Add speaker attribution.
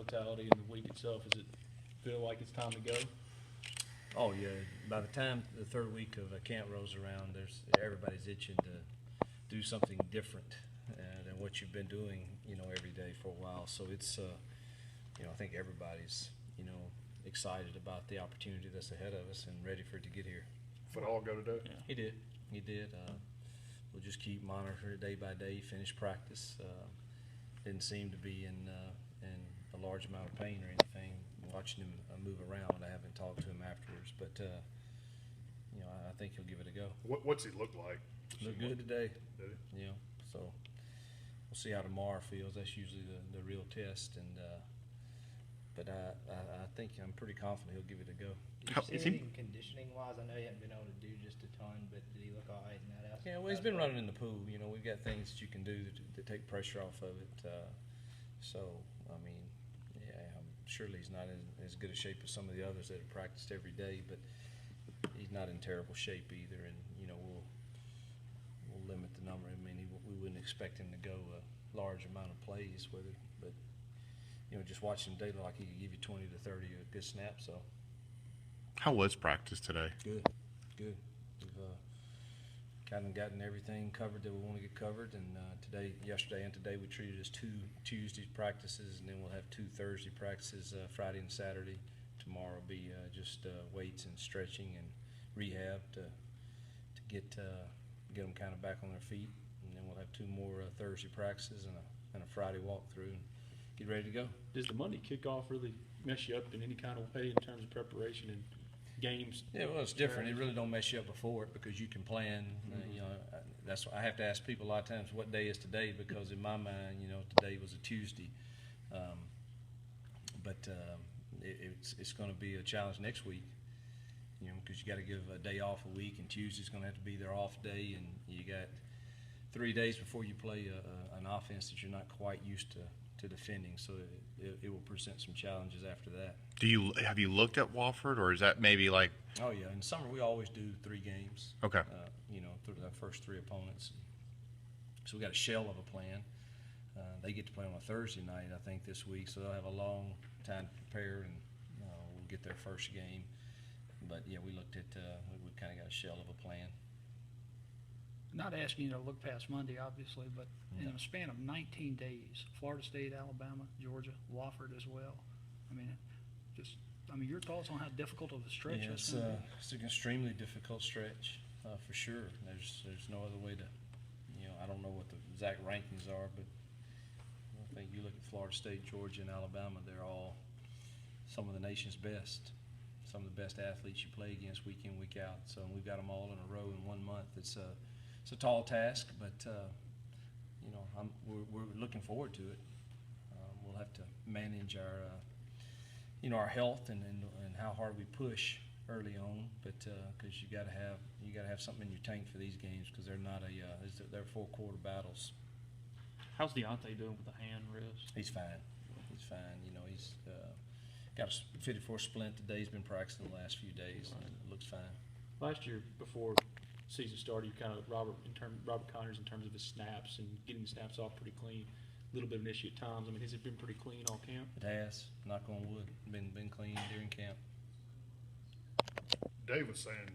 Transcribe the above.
Speaker 1: totality in the week itself? Does it feel like it's time to go?
Speaker 2: Oh yeah. By the time the third week of camp rolls around, everybody's itching to do something different than what you've been doing, every day for a while. So it's, I think everybody's, excited about the opportunity that's ahead of us and ready for it to get here.
Speaker 3: If it all go today?
Speaker 1: Yeah.
Speaker 2: He did. We'll just keep monitoring it day by day. Finish practice. Didn't seem to be in a large amount of pain or anything. Watching him move around, I haven't talked to him afterwards, but I think he'll give it a go.
Speaker 3: What's he look like?
Speaker 2: Look good today.
Speaker 3: Did he?
Speaker 2: So we'll see how tomorrow feels. That's usually the real test, and but I think I'm pretty confident he'll give it a go.
Speaker 4: Did you see anything conditioning-wise? I know you haven't been able to do just a ton, but did he look all right in that aspect?
Speaker 2: Yeah, well, he's been running in the pool. We've got things that you can do to take pressure off of it. So, I mean, yeah, surely he's not in as good a shape as some of the others that have practiced every day, but he's not in terrible shape either. And, we'll limit the number. I mean, we wouldn't expect him to go a large amount of plays with it, but, just watching him daily, like he could give you 20 to 30 a good snap, so.
Speaker 5: How was practice today?
Speaker 2: Good. We've kind of gotten everything covered that we want to get covered, and yesterday and today we treated as 2 Tuesday practices, and then we'll have 2 Thursday practices, Friday and Saturday. Tomorrow will be just weights and stretching and rehab to get them kind of back on their feet, and then we'll have 2 more Thursday practices and a Friday walkthrough and get ready to go.
Speaker 1: Does the Monday kickoff really mess you up in any kind of way in terms of preparation and games?
Speaker 2: Yeah, well, it's different. It really don't mess you up before it because you can plan. That's why I have to ask people a lot of times what day is today, because in my mind, today was a Tuesday. But it's going to be a challenge next week, because you got to give a day off a week, and Tuesday's going to have to be their off day, and you got 3 days before you play an offense that you're not quite used to defending, so it will present some challenges after that.
Speaker 5: Have you looked at Wofford, or is that maybe like?
Speaker 2: Oh yeah, in summer we always do 3 games.
Speaker 5: Okay.
Speaker 2: Through the first 3 opponents. So we got a shell of a plan. They get to play on a Thursday night, I think, this week, so they'll have a long time to prepare, and we'll get their first game. But yeah, we looked at we kind of got a shell of a plan.
Speaker 6: Not asking you to look past Monday, obviously, but in a span of 19 days, Florida State, Alabama, Georgia, Wofford as well. Your thoughts on how difficult of a stretch that's going to be?
Speaker 2: It's an extremely difficult stretch, for sure. There's no other way to, I don't know what the exact rankings are, but I think you look at Florida State, Georgia, and Alabama, they're all some of the nation's best. Some of the best athletes you play against week in, week out. So we've got them all in a row in 1 month. It's a tall task, but we're looking forward to it. We'll have to manage our health and how hard we push early on, but because you got to have something in your tank for these games, because they're not they're 4-quarter battles.
Speaker 1: How's Deontay doing with the hand wrist?
Speaker 2: He's fine. He's got a 54 splint today. He's been practicing the last few days, and it looks fine.
Speaker 1: Last year, before season started, you kind of Robert Connors in terms of his snaps and getting the snaps off pretty clean. A little bit of an issue at times. Has it been pretty clean all camp?
Speaker 2: It has. Knock on wood. Been clean during camp.
Speaker 3: Dave was saying